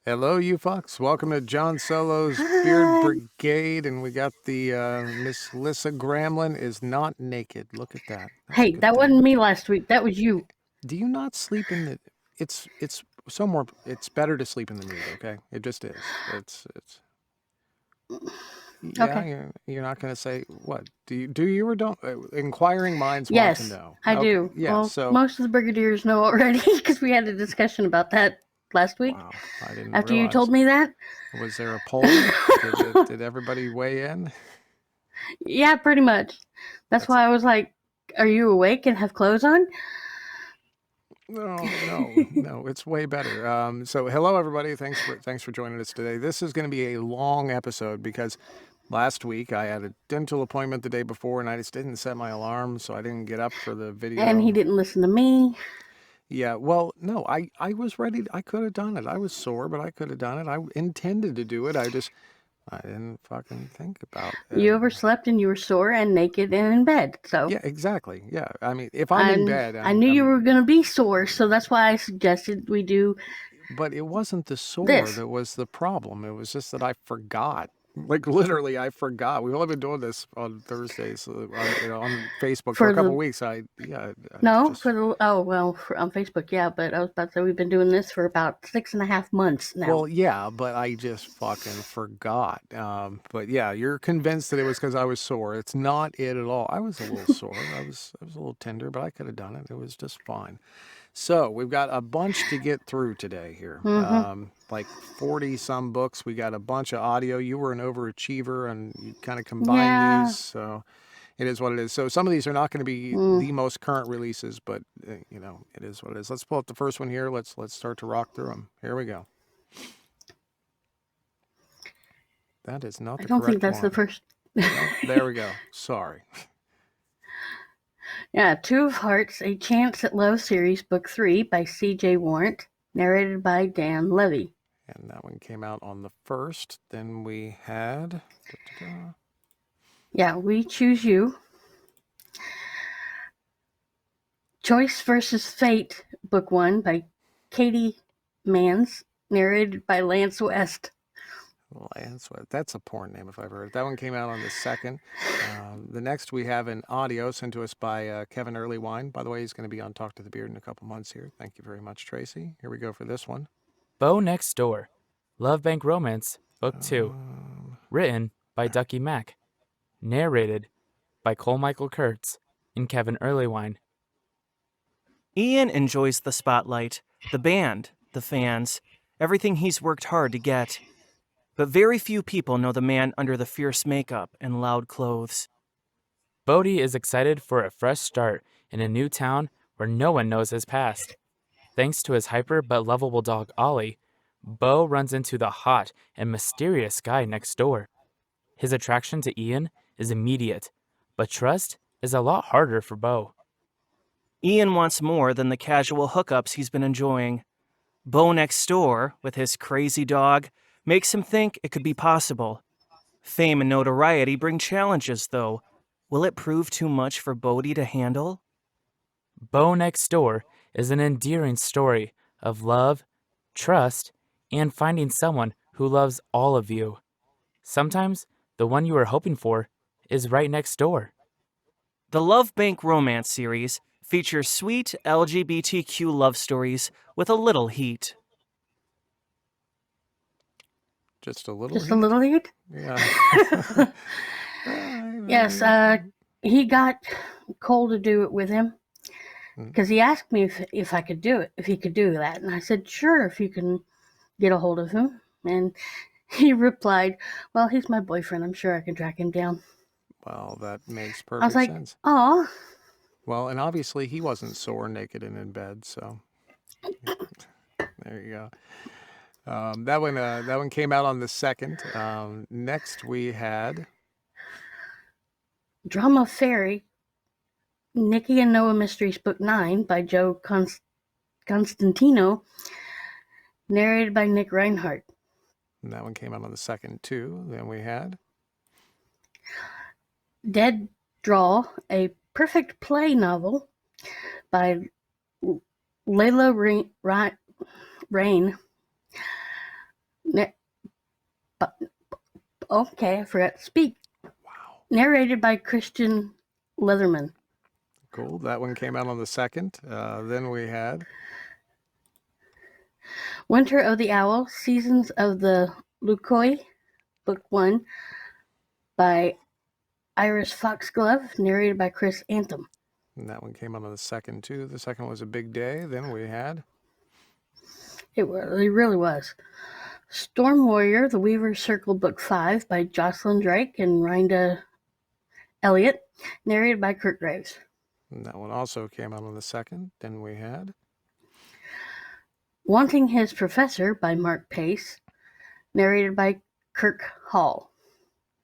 Hello, you fucks. Welcome to John Solo's Beard Hi. Brigade, and we got the Miss Lissa Gramlin is not naked. Look at that. That's a Hey, good that thing. wasn't me last week. That was you. Do you not sleep in the? It's so more. It's better to sleep in the nude. Okay, it just is. It's. Yeah, Okay. you're not gonna say what? Do you or don't? Inquiring minds want to Yes, know. I Okay, do. yeah. Well, So most of the brigadiers know already because we had a discussion about that last week wow, I didn't after you realize. told me that. Was there a poll? Did everybody weigh in? Yeah, pretty much. That's That's why I was like, are you awake and have clothes on? No. It's way better. So hello everybody. Thanks for joining us today. This is going to be a long episode because last week I had a dental appointment the day before and I just didn't set my alarm, so I didn't get up for the And he video. didn't listen to me. Yeah, well, no, I was ready. I could have done it. I was sore, but I could have done it. I intended to do it. I didn't fucking think about it. You overslept and you were sore and naked and in bed. So, Yeah, exactly. Yeah, I mean, if I'm in and bed, I knew you I'm were going to be sore. So that's why I suggested we do but it wasn't the sore this that was the problem. It was just that I forgot. Like literally, I forgot. We've only been doing this on Thursdays on Facebook for a for couple the weeks. I No, just on Facebook, yeah, but I was about to say we've been doing this for about 6.5 months now. well, yeah, but I just fucking forgot. But yeah, you're convinced that it was because I was sore. It's not it at all. I was a little sore. I was a little tender, but I could have done it. It was just fine. So we've got a bunch to get through today here. Mm-hmm. Like 40 some books. We got a bunch of audio. You were an overachiever and you kind of combined these. Yeah. So it is what it is. So some of these are not going to be Mm. the most current releases, but it is what it is. Let's pull up the first one here. Let's start to rock through them. Here we go. That is not I the don't think correct that's the one. first. No, there we go. Sorry. Yeah, Two of Hearts, A Chance at Love series, Book 3 by C.J. Warrant, narrated by Dan Levy. And that one came out on the first. Then we had. Yeah, We Choose You. Choice versus Fate, Book 1 by Katie Mans, narrated by Lance West. Lance, that's a porn name if I've heard it. That one came out on the second. The next we have an audio sent to us by Kevin Earlywine. By the way, he's going to be on Talk to the Beard in a couple months here. Thank you very much, Tracy. Here we go for this one. Beau Next Door, Love Bank Romance, Book 2, written by Ducky Mack, narrated by Cole Michael Kurtz and Kevin Earlywine. Ian enjoys the spotlight, the band, the fans, everything he's worked hard to get. But very few people know the man under the fierce makeup and loud clothes. Bodhi is excited for a fresh start in a new town where no one knows his past. Thanks to his hyper but lovable dog Ollie, Beau runs into the hot and mysterious guy next door. His attraction to Ian is immediate, but trust is a lot harder for Beau. Ian wants more than the casual hookups he's been enjoying. Beau Next Door, with his crazy dog, makes him think it could be possible. Fame and notoriety bring challenges, though. Will it prove too much for Bodhi to handle? Beau Next Door is an endearing story of love, trust, and finding someone who loves all of you. Sometimes the one you are hoping for is right next door. The Love Bank Romance series features sweet LGBTQ love stories with a little heat. Just a little Just heat? a little heat? Yeah. Yes, he got Cole to do it with him because he asked me if I could do it, if he could do that. And I said, sure, if you can get a hold of him. And he replied, well, he's my boyfriend. I'm sure I can track him down. Well, that makes I was perfect like, sense. oh. Well, and obviously he wasn't sore, naked, and in bed, so there you go. That one came out on the second. Next we had Drama Fairy, Nicki and Noah Mysteries, Book 9 by Joe Constantino, narrated by Nick Reinhardt. and that one came out on the second too. Then we had Dead Draw, a perfect play novel by Layla Rain, Ne- okay, I forgot to speak. Wow. Narrated by Christian Leatherman. Cool. That one came out on the 2nd. Then we had Winter of the Owl, Seasons of the Lukoi, Book 1, by Iris Foxglove, narrated by Chris Anthem. and that one came out on the 2nd too. The second was A Big Day. Then we had It really was. Storm Warrior, The Weaver's Circle, Book 5, by Jocelyn Drake and Rhonda Elliott, narrated by Kurt Graves. And that one also came out on the 2nd. Then we had Wanting His Professor, by Mark Pace, narrated by Kirk Hall.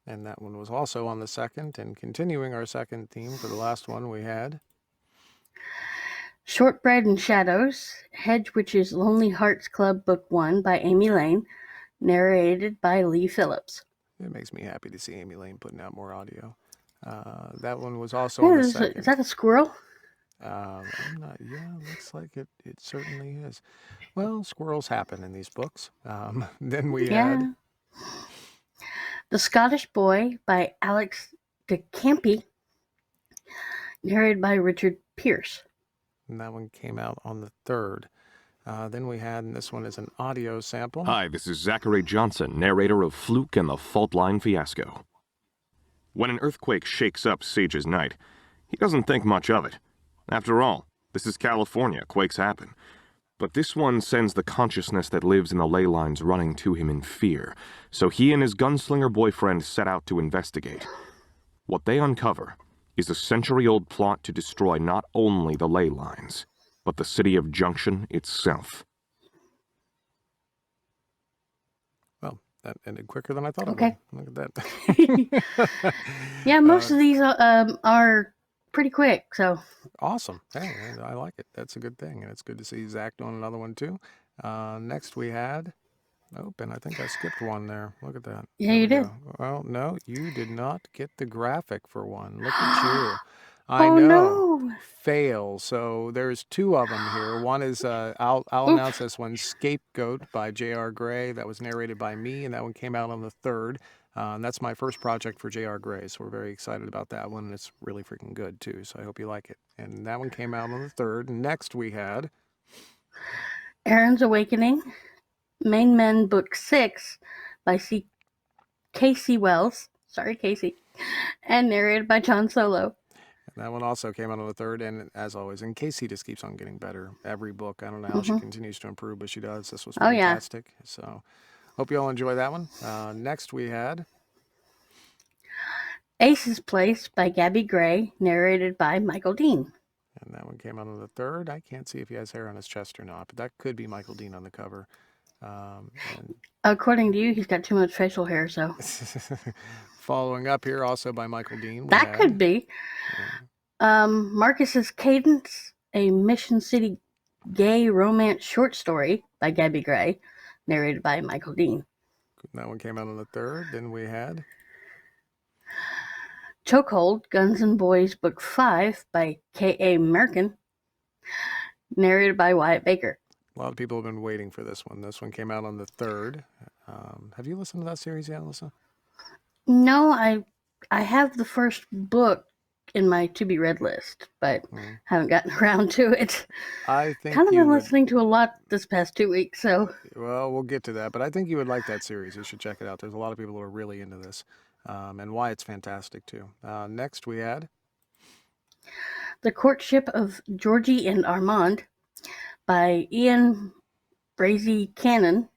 And that one was also on the 2nd. And continuing our second theme for the last one, we had Shortbread and Shadows, Hedge Witch's Lonely Hearts Club, Book 1, by Amy Lane, narrated by Lee Phillips. It makes me happy to see Amy Lane putting out more audio. That one was also on the 2nd. Is that a squirrel? I'm not. Yeah, looks like it. It certainly is. Well, squirrels happen in these books. Then we had The Scottish Boy, by Alex de Campi, narrated by Richard Pierce. And that one came out on the 3rd. Then we had, and this one is an audio sample. Hi, this is Zachary Johnson, narrator of Fluke and the Fault Line Fiasco. When an earthquake shakes up Sage's night, he doesn't think much of it. After all, this is California, quakes happen. But this one sends the consciousness that lives in the ley lines running to him in fear, so he and his gunslinger boyfriend set out to investigate. What they uncover is a century-old plot to destroy not only the ley lines, but the city of Junction itself. Well, that ended quicker than I thought Okay. it would. Look at that. Yeah, most of these are pretty quick, so. Awesome. Hey, I like it. That's a good thing. And it's good to see Zach doing another one too. Next we had, and I think I skipped one there. Look at that. Yeah, There you we did. go. Well, no, you did not get the graphic for one. Look at you. I Oh, know. no. Fail. So there's two of them here. One is, I'll announce this one, Scapegoat by J.R. Gray. That was narrated by me, and that one came out on the 3rd. And that's my first project for J.R. Gray, so we're very excited about that one. And it's really freaking good, too, so I hope you like it. And that one came out on the 3rd. Next we had Aaron's Awakening, Main Men, Book 6, by Casey Wells. Sorry, Casey. And narrated by John Solo. And that one also came out on the 3rd, and as always, and Casey just keeps on getting better every book. I don't know how she continues to improve, but she does. This was Oh, yeah. fantastic. So hope you all enjoy that one. Next we had Ace's Place by Gabby Gray, narrated by Michael Dean. And that one came out on the 3rd. I can't see if he has hair on his chest or not, but that could be Michael Dean on the cover. And According to you, he's got too much facial hair, so. following up here, also by Michael Dean. That could be. Marcus's Cadence, a Mission City gay romance short story by Gabby Gray, narrated by Michael Dean. That one came out on the 3rd. Then we had Chokehold, Guns and Boys, Book 5 by K.A. Merkin, narrated by Wyatt Baker. A lot of people have been waiting for this one. This one came out on the 3rd. Have you listened to that series yet, Alyssa? No, I have the first book in my to-be-read list, but haven't gotten around to it. I think kind of you been would, listening to a lot this past 2 weeks, so. Well, we'll get to that, but I think you would like that series. You should check it out. There's a lot of people who are really into this, and Wyatt's fantastic too. Next we had The Courtship of Georgie and Armand by Ian Brazy Cannon,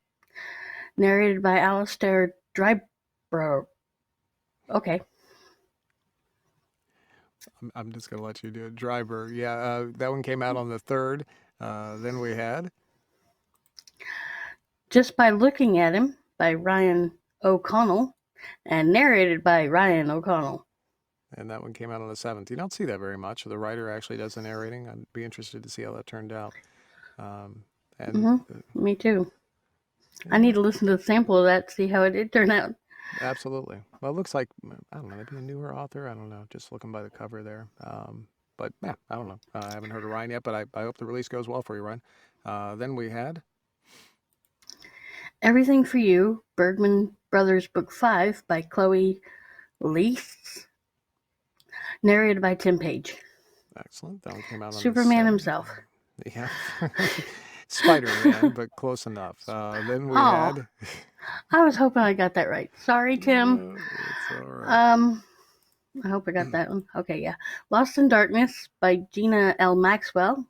narrated by Alistair Drybro. Okay. I'm just going to let you do it. Driver. Yeah, that one came out on the 3rd. Then we had Just by Looking at Him by Ryan O'Connell and narrated by Ryan O'Connell. And that one came out on the 7th. You don't see that very much. The writer actually does the narrating. I'd be interested to see how that turned out. Me too. I need to listen to the sample of that to see how it did turn out. Absolutely. Well, it looks like, I don't know, maybe a newer author. I don't know. Just looking by the cover there. But yeah, I don't know. I haven't heard of Ryan yet, but I hope the release goes well for you, Ryan. Then we had Everything for You, Bergman Brothers Book 5 by Chloe Leese, narrated by Tim Page. Excellent. That one came out on Superman the 7th. himself. Yeah. SpiderMan, but close enough. Then we had... I was hoping I got that right. Sorry, Tim. No, it's all right. I hope I got that one. Okay, yeah. Lost in Darkness by Gina L. Maxwell,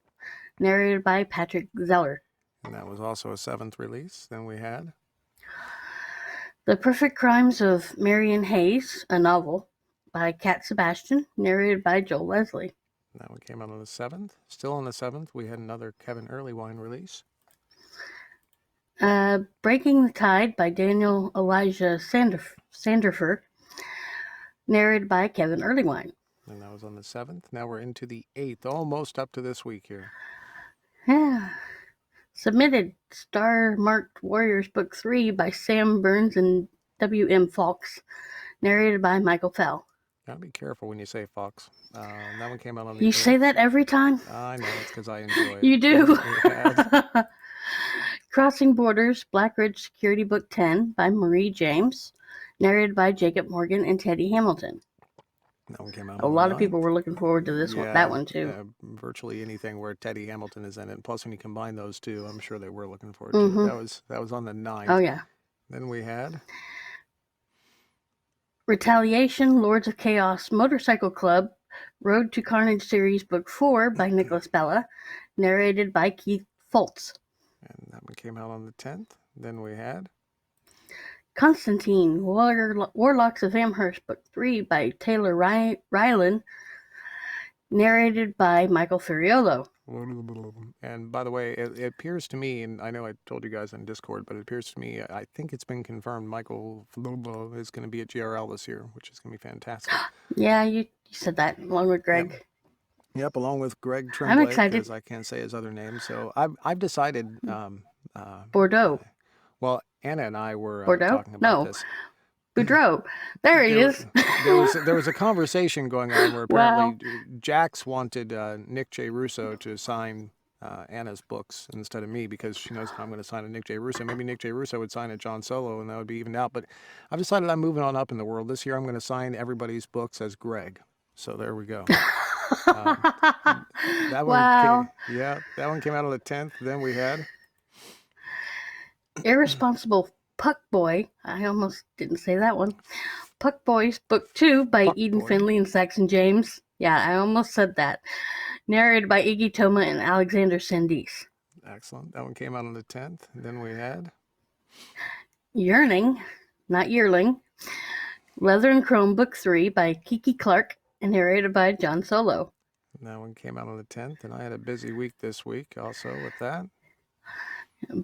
narrated by Patrick Zeller. And that was also a 7th release. Then we had... The Perfect Crimes of Marion Hayes, a novel by Cat Sebastian, narrated by Joel Leslie. That one came out on the 7th. Still on the 7th, we had another Kevin Earlywine release. Breaking the Tide by Daniel Elijah Sanderfer, narrated by Kevin Earlywine. And that was on the 7th. Now we're into the 8th, almost up to this week here. Yeah. Submitted Star Marked Warriors Book 3 by Sam Burns and W.M. Fawkes, narrated by Michael Fell. Gotta be careful when you say Fox. That one came out on the 8th. You say that every time? I know, it's because I enjoy it. You do? Yeah. Crossing Borders, Black Ridge Security Book 10 by Marie James, narrated by Jacob Morgan and Teddy Hamilton. That one came out A on lot the of people 9th. were looking forward to this one, that one too. Virtually anything where Teddy Hamilton is in it. Plus, when you combine those two, I'm sure they were looking forward to it. That was on the 9th. Oh, yeah. Then we had... Retaliation, Lords of Chaos, Motorcycle Club, Road to Carnage Series Book 4 by Nicholas Bella, narrated by Keith Foltz. And that one came out on the 10th. Then we had... Constantine, Warlocks of Amherst Book 3 by Taylor Rylan, narrated by Michael Furiolo. And by the way, it appears to me, and I know I told you guys on Discord, but it appears to me, I think it's been confirmed Michael is going to be at GRL this year, which is going to be fantastic. Yeah, you said that along with Greg. Yep, along with Greg Tremblay. I'm excited. Because I can't say his other name. So I've decided... Bordeaux. Well, Anna and I were talking about No. this. Boudreaux. There he is. There was a conversation going on where apparently Jax wanted Nick J. Russo to sign Anna's books instead of me because she knows I'm going to sign a Nick J. Russo. Maybe Nick J. Russo would sign a John Solo and that would be evened out. But I've decided I'm moving on up in the world. This year I'm going to sign everybody's books as Greg. So there we go. That one that one came out on the 10th. Then we had... Irresponsible Puck Boy. I almost didn't say that one. Puck Boys Book 2 by Eden Finley and Saxon James. Yeah, I almost said that. Narrated by Iggy Toma and Alexander Sandis. Excellent. That one came out on the 10th. Then we had... Yearning, not Yearling. Leather and Chrome Book 3 by Kiki Clark and narrated by John Solo. That one came out on the 10th, and I had a busy week this week also with that.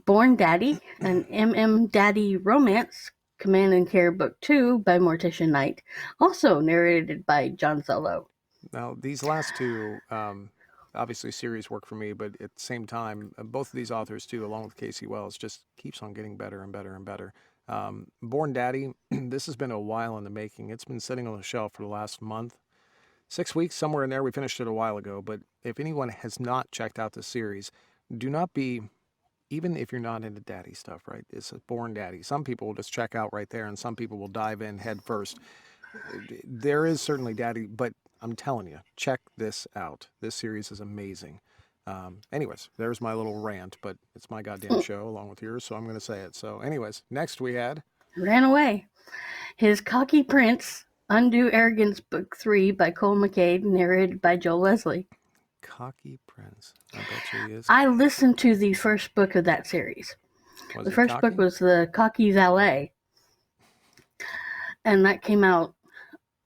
Born Daddy, an MM Daddy romance, Command and Care Book 2 by Morticia Knight, also narrated by John Solo. Now, these last two, obviously series work for me, but at the same time, both of these authors too, along with Casey Wells, just keeps on getting better and better and better. Born Daddy, this has been a while in the making. It's been sitting on the shelf for the last month. 6 weeks, somewhere in there. We finished it a while ago, but if anyone has not checked out the series, do not be... Even if you're not into daddy stuff, right? It's a Born Daddy. Some people will just check out right there, and some people will dive in head first. There is certainly daddy, but I'm telling you, check this out. This series is amazing. Anyways, there's my little rant, but it's my goddamn show along with yours, so I'm going to say it. So anyways, next we had... Ran Away. His Cocky Prince, Undue Arrogance Book 3 by Cole McCade, narrated by Joel Leslie. Cocky Prince. I bet you he is. I listened to the first book of that series. The first book was The Cocky Valet. And that came out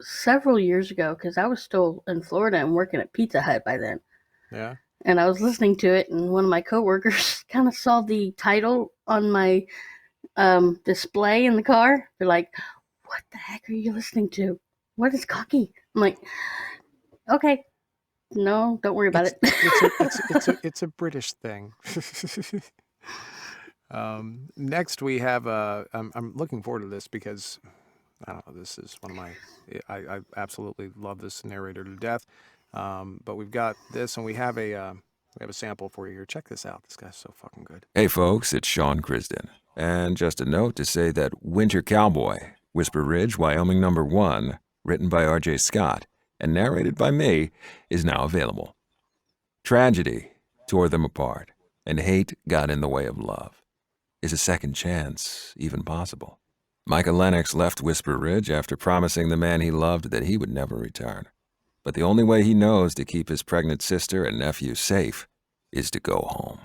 several years ago because I was still in Florida and working at Pizza Hut by then. Yeah. And I was listening to it, and one of my coworkers kind of saw the title on my display in the car. They're like, "What the heck are you listening to? What is cocky?" I'm like, "Okay. No, don't worry about it." It's a British thing. Next we have I'm looking forward to this because I don't know, this is one of my I absolutely love this narrator to death. But we've got this, and we have a sample for you here. Check this out. This guy's so fucking good. Hey folks, it's Sean Krisden. And just a note to say that Winter Cowboy, Whisper Ridge, Wyoming #1, written by R.J. Scott and narrated by me, is now available. Tragedy tore them apart, and hate got in the way of love. Is a second chance even possible? Micah Lennox left Whisper Ridge after promising the man he loved that he would never return. But the only way he knows to keep his pregnant sister and nephew safe is to go home.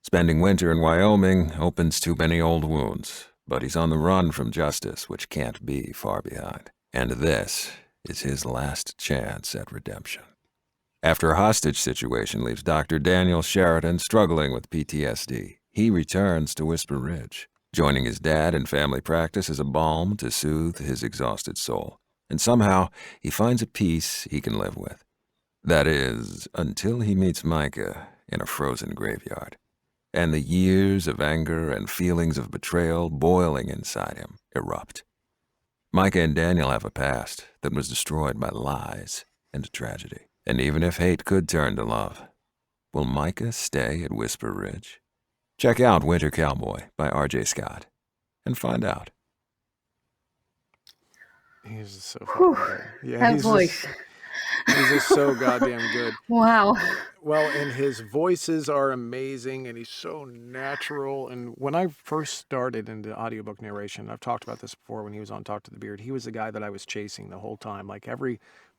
Spending winter in Wyoming opens too many old wounds, but he's on the run from justice, which can't be far behind. And this is his last chance at redemption. After a hostage situation leaves Dr. Daniel Sheridan struggling with PTSD, he returns to Whisper Ridge. Joining his dad in family practice is a balm to soothe his exhausted soul. And somehow, he finds a peace he can live with. That is, until he meets Micah in a frozen graveyard. And the years of anger and feelings of betrayal boiling inside him erupt. Micah and Daniel have a past that was destroyed by lies and tragedy. And even if hate could turn to love, will Micah stay at Whisper Ridge? Check out Winter Cowboy by R.J. Scott and find out. He's just so fucking good. Yeah, that he's voice. He's just so goddamn good. Wow. Well, and his voices are amazing, and he's so natural. And when I first started into audiobook narration, I've talked about this before when he was on Talk to the Beard, he was the guy that I was chasing the whole time. Like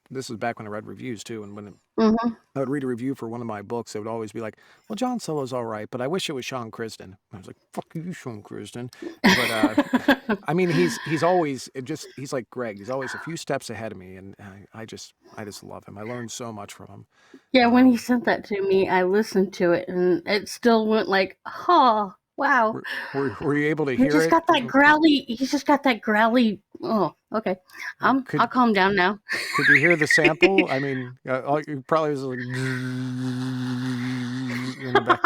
this was back when I read reviews too, and when Mm-hmm. I would read a review for one of my books, it would always be like, well, John Solo's all right, but I wish it was Sean Krisden. I was like, fuck you, Sean Krisden. But, I mean, he's always, he's like Greg. He's always a few steps ahead of me, and I just love him. I learned so much from him. Yeah, when he sent that to me, I listened to it, and it still went like, oh, wow. Were you able to hear it? He's just got that growly. Oh, okay. I'll calm down now. Could you hear the sample? I mean, you probably was like in the back.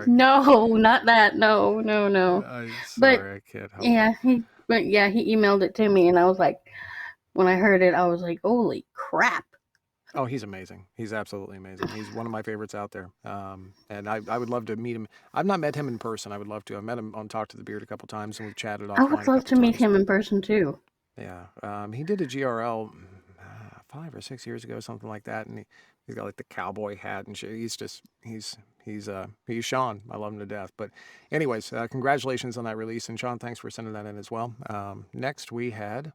No, not that. No. I'm sorry, I can't help it. Yeah, he emailed it to me, and I was like, when I heard it, I was like, holy crap. Oh, he's amazing. He's absolutely amazing. He's one of my favorites out there. And I would love to meet him. I've not met him in person. I would love to. I met him on Talk to the Beard a couple times, and we've chatted offline. I would love to meet him in person too. Yeah. He did a GRL 5 or 6 years ago, something like that. And he's got like the cowboy hat and shit. He's Sean. I love him to death. But anyways, congratulations on that release. And Sean, thanks for sending that in as well. Next we had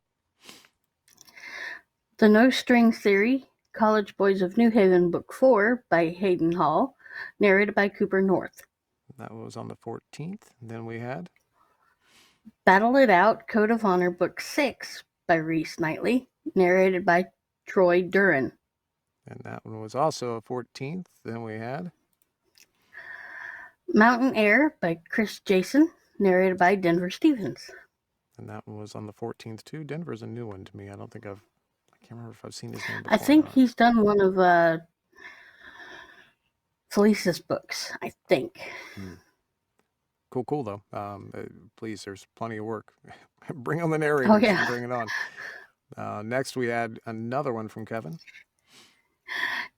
The No Strings Theory, College Boys of New Haven, Book 4 by Hayden Hall, narrated by Cooper North. That was on the 14th. Then we had Battle It Out, Code of Honor, Book 6 by Reese Knightley, narrated by Troy Duran. And that one was also a 14th. Then we had Mountain Air by Chris Jason, narrated by Denver Stevens. And that one was on the 14th too. Denver's a new one to me. I can't remember if I've seen his name before. I think he's done one of Felice's books, I think. Cool though. Please, there's plenty of work. Bring on the narrators. Oh, yeah. And bring it on. Next we had another one from Kevin.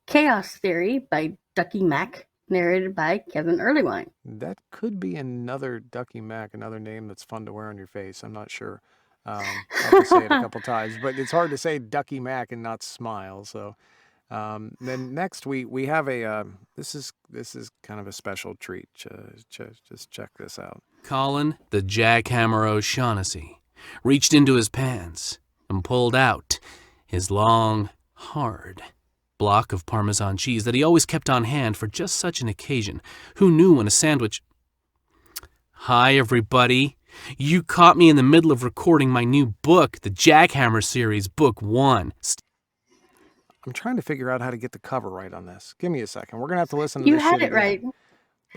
Chaos Theory by Ducky Mack, narrated by Kevin Earlywine. That could be another Ducky Mack, another name that's fun to wear on your face. I'm not sure. I'll have to say it a couple times, but it's hard to say Ducky Mack and not smile. So then next we have a this is kind of a special treat. Just check this out. Colin, the jackhammer O'Shaughnessy, reached into his pants and pulled out his long, hard block of Parmesan cheese that he always kept on hand for just such an occasion. Who knew when a sandwich... Hi, everybody. You caught me in the middle of recording my new book, the Jackhammer series, Book 1. I'm trying to figure out how to get the cover right on this. Give me a second. We're going to have to listen to You this had shit it again. right.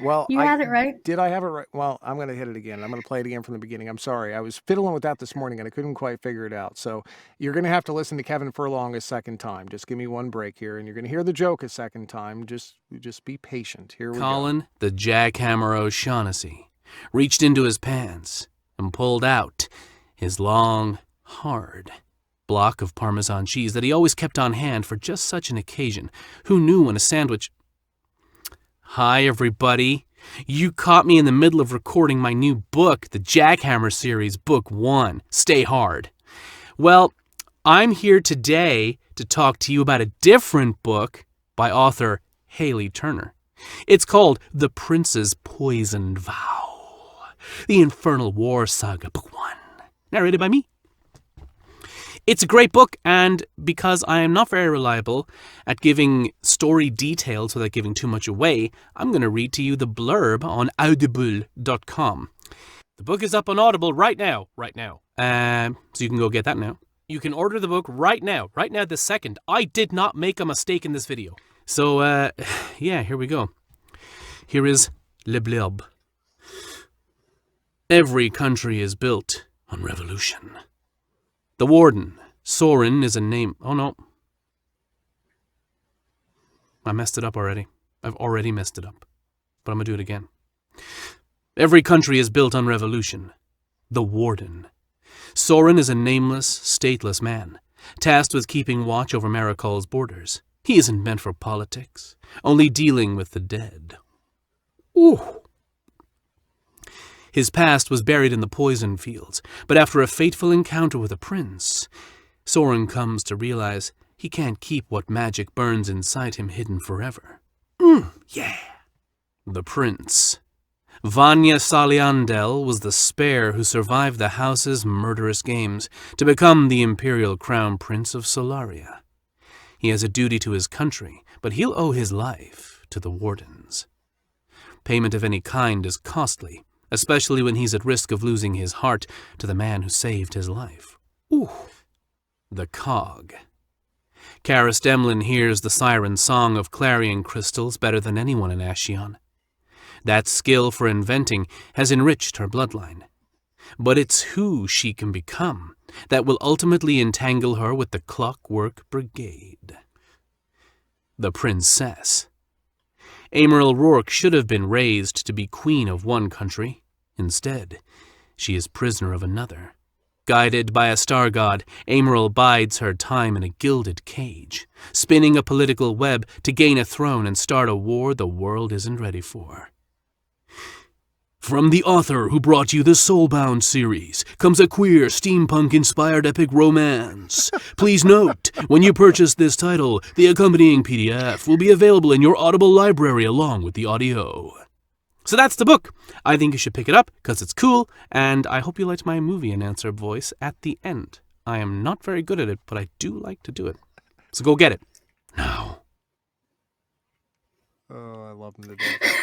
Well, You had it right. Did I have it right? Well, I'm going to hit it again. I'm going to play it again from the beginning. I'm sorry. I was fiddling with that this morning and I couldn't quite figure it out. So you're going to have to listen to Kevin Furlong a second time. Just give me one break here and you're going to hear the joke a second time. Just be patient. Here we go. Colin, the jackhammer O'Shaughnessy, reached into his pants and pulled out his long, hard block of Parmesan cheese that he always kept on hand for just such an occasion. Who knew when a sandwich... Hi, everybody. You caught me in the middle of recording my new book, the Jackhammer series, Book 1, Stay Hard. Well, I'm here today to talk to you about a different book by author Haley Turner. It's called The Prince's Poisoned Vow, The Infernal War Saga, Book 1, narrated by me. It's a great book, and because I am not very reliable at giving story details without giving too much away, I'm going to read to you the blurb on audible.com. The book is up on Audible right now. So you can go get that now. You can order the book right now this second. I did not make a mistake in this video. So, yeah, here we go. Here is Le Blurb. Every country is built on revolution. The warden, Soren, is a name. Oh no. I messed it up already. I've already messed it up. But I'm going to do it again. Every country is built on revolution. The warden. Soren is a nameless, stateless man, tasked with keeping watch over Marikol's borders. He isn't meant for politics, only dealing with the dead. Ooh. His past was buried in the poison fields, but after a fateful encounter with a prince, Soren comes to realize he can't keep what magic burns inside him hidden forever. Yeah. The prince. Vanya Saliandel was the spare who survived the house's murderous games to become the imperial crown prince of Solaria. He has a duty to his country, but he'll owe his life to the wardens. Payment of any kind is costly, especially when he's at risk of losing his heart to the man who saved his life. Ooh. The cog. Karis Demlin hears the siren song of clarion crystals better than anyone in Ashion. That skill for inventing has enriched her bloodline. But it's who she can become that will ultimately entangle her with the Clockwork Brigade. The princess. Emerald Rourke should have been raised to be queen of one country. Instead, she is prisoner of another. Guided by a star god, Emerald bides her time in a gilded cage, spinning a political web to gain a throne and start a war the world isn't ready for. From the author who brought you the Soulbound series comes a queer, steampunk-inspired epic romance. Please note, when you purchase this title, the accompanying PDF will be available in your Audible library along with the audio. So that's the book. I think you should pick it up because it's cool, and I hope you liked my movie announcer voice at the end. I am not very good at it, but I do like to do it. So go get it. Now. Oh, I love him to death.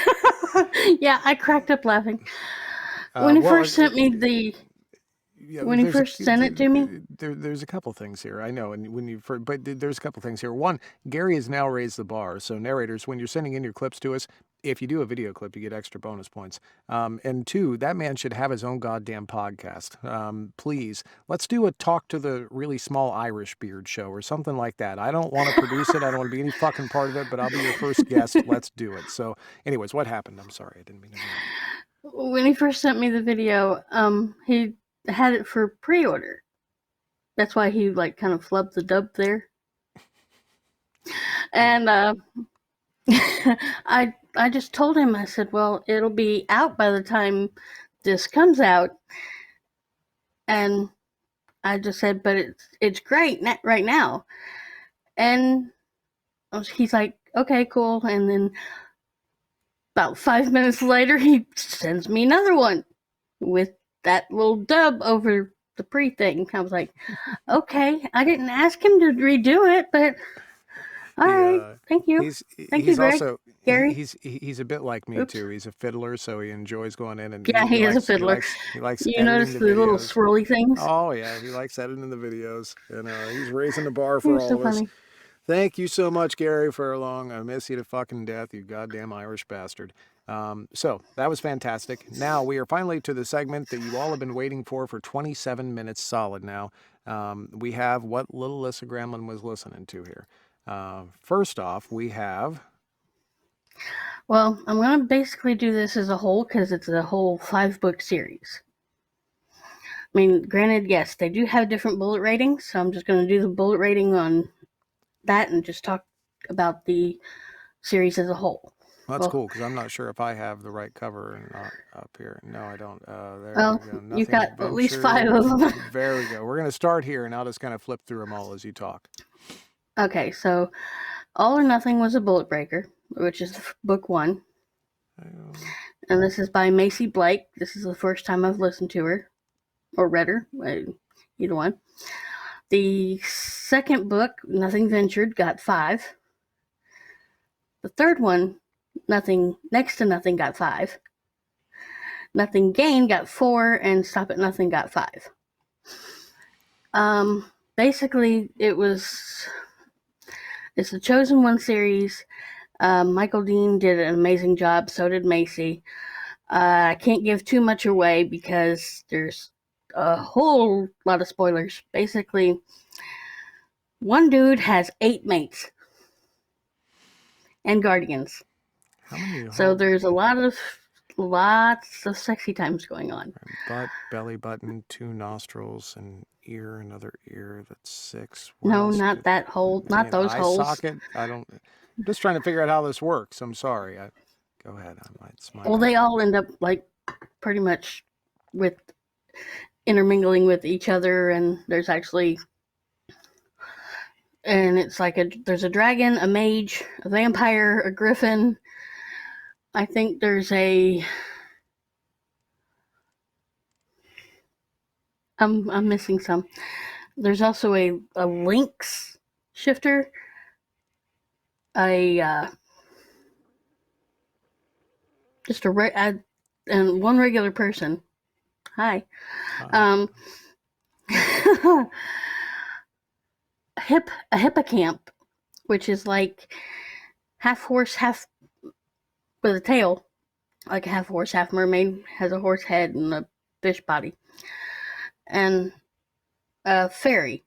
Yeah, I cracked up laughing. When he first sent me the... Yeah, when he first sent it to me? There's a couple things here. I know, and but there's a couple things here. One, Gary has now raised the bar. So narrators, when you're sending in your clips to us, if you do a video clip, you get extra bonus points. And two, that man should have his own goddamn podcast. Please, let's do a talk to the really small Irish beard show or something like that. I don't want to produce it. I don't want to be any fucking part of it, but I'll be your first guest. Let's do it. So anyways, what happened? I'm sorry. I didn't mean to know. When he first sent me the video, he had it for pre-order. That's why he kind of flubbed the dub there. And I just told him, I said, well, it'll be out by the time this comes out. And I just said, but it's great right now. And he's like, okay, cool. And then about 5 minutes later, he sends me another one with that little dub over the pre-thing. I was like, okay, I didn't ask him to redo it, but all right, thank you. Thank you, Gary. He's a bit like me too. He's a fiddler, so he enjoys going in and he is a fiddler. He likes you notice the little swirly things? Oh yeah, he likes editing the videos, and he's raising the bar for all of us. Funny. Thank you so much, Gary Furlong. I miss you to fucking death, you goddamn Irish bastard. So that was fantastic. Now we are finally to the segment that you all have been waiting for 27 minutes solid now. We have what little Alyssa Gramling was listening to here. First off, we have... Well, I'm going to basically do this as a whole because it's a whole 5-book series. I mean, granted, yes, they do have different bullet ratings, so I'm just going to do the bullet rating on that and just talk about the series as a whole. That's Well, cool because I'm not sure if I have the right cover or not up here. No, I don't. There well, we go. you Nothing got at least 5 of them. There we go. We're going to start here, and I'll just kind of flip through them all as you talk. Okay, so All or Nothing was a bullet breaker, which is book 1. And this is by Macy Blake. This is the first time I've listened to her or read her, either one. The second book, Nothing Ventured, got 5. The third one, Next to Nothing, got 5. Nothing Gained got 4, and Stop at Nothing got 5. Basically, it's the Chosen One series. Michael Dean did an amazing job. So did Macy. I can't give too much away because there's a whole lot of spoilers. Basically, one dude has 8 mates and guardians. How many? So there's lots of sexy times going on. Butt, belly button, 2 nostrils, an ear, another ear. That's 6. No, not that hole. Not those eye holes. socket. I'm just trying to figure out how this works. I'm sorry. Go ahead. Well, they all end up like pretty much with intermingling with each other, and there's actually, and it's like there's a dragon, a mage, a vampire, a griffin. I think there's I'm missing some. There's also a lynx shifter, and one regular person. Hi. A hippocamp, which is like half horse, half with a tail, like a half horse, half mermaid, has a horse head and a fish body. And a fairy.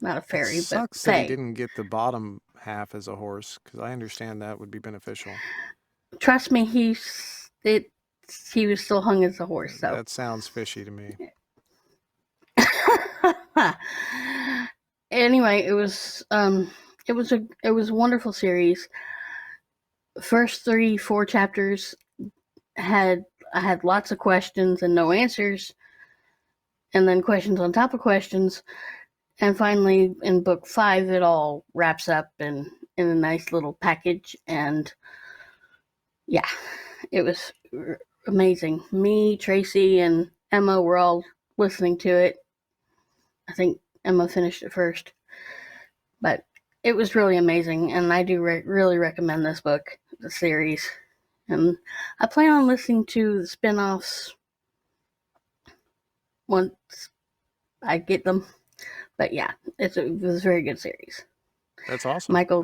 Not a fairy, it sucks but that he fae. didn't get the bottom half as a horse, because I understand that would be beneficial. Trust me, he was still hung as a horse. So that sounds fishy to me. Anyway, it was a wonderful series. First 3-4 chapters I had lots of questions and no answers, and then questions on top of questions, and finally in book 5 it all wraps up in a nice little package. And yeah, it was amazing. Me, Tracy, and Emma were all listening to it. I think Emma finished it first, but it was really amazing, and I do really recommend this book, the series. And I plan on listening to the spin-offs once I get them. But yeah, it was a very good series. That's awesome. Michael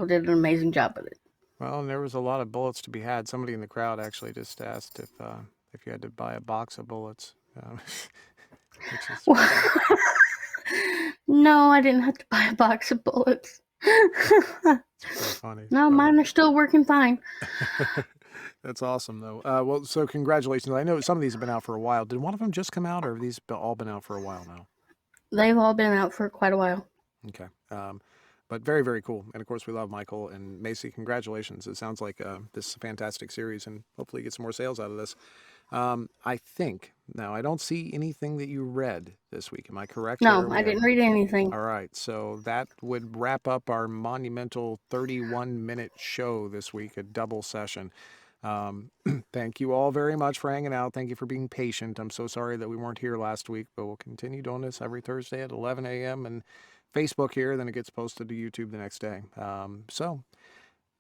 did an amazing job with it. Well, and there was a lot of bullets to be had. Somebody in the crowd actually just asked if you had to buy a box of bullets. No, I didn't have to buy a box of bullets. It's pretty funny. No, mine are still working fine. That's awesome, though. Well, so congratulations. I know some of these have been out for a while. Did one of them just come out, or have these all been out for a while now? They've all been out for quite a while. Okay. But very, very cool. And, of course, we love Michael and Macy. Congratulations. It sounds like this is a fantastic series, and hopefully get some more sales out of this. I think, now, I don't see anything that you read this week. Am I correct? No, I didn't read anything. All right. So that would wrap up our monumental 31-minute show this week, a double session. Thank you all very much for hanging out. Thank you for being patient. I'm so sorry that we weren't here last week, but we'll continue doing this every Thursday at 11 a.m. and Facebook here. Then it gets posted to YouTube the next day. So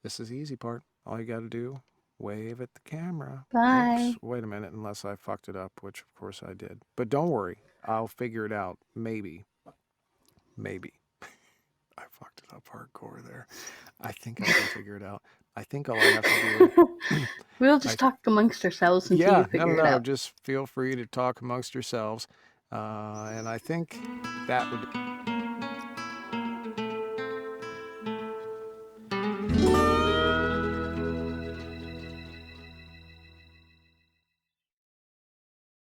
this is the easy part. All you got to do, wave at the camera. Bye. Oops, wait a minute, unless I fucked it up, which of course I did. But don't worry, I'll figure it out. Maybe. I fucked it up hardcore there. I think I can figure it out. I think all I have to do We'll just talk amongst ourselves until you figure it out. Just feel free to talk amongst yourselves. And I think that would...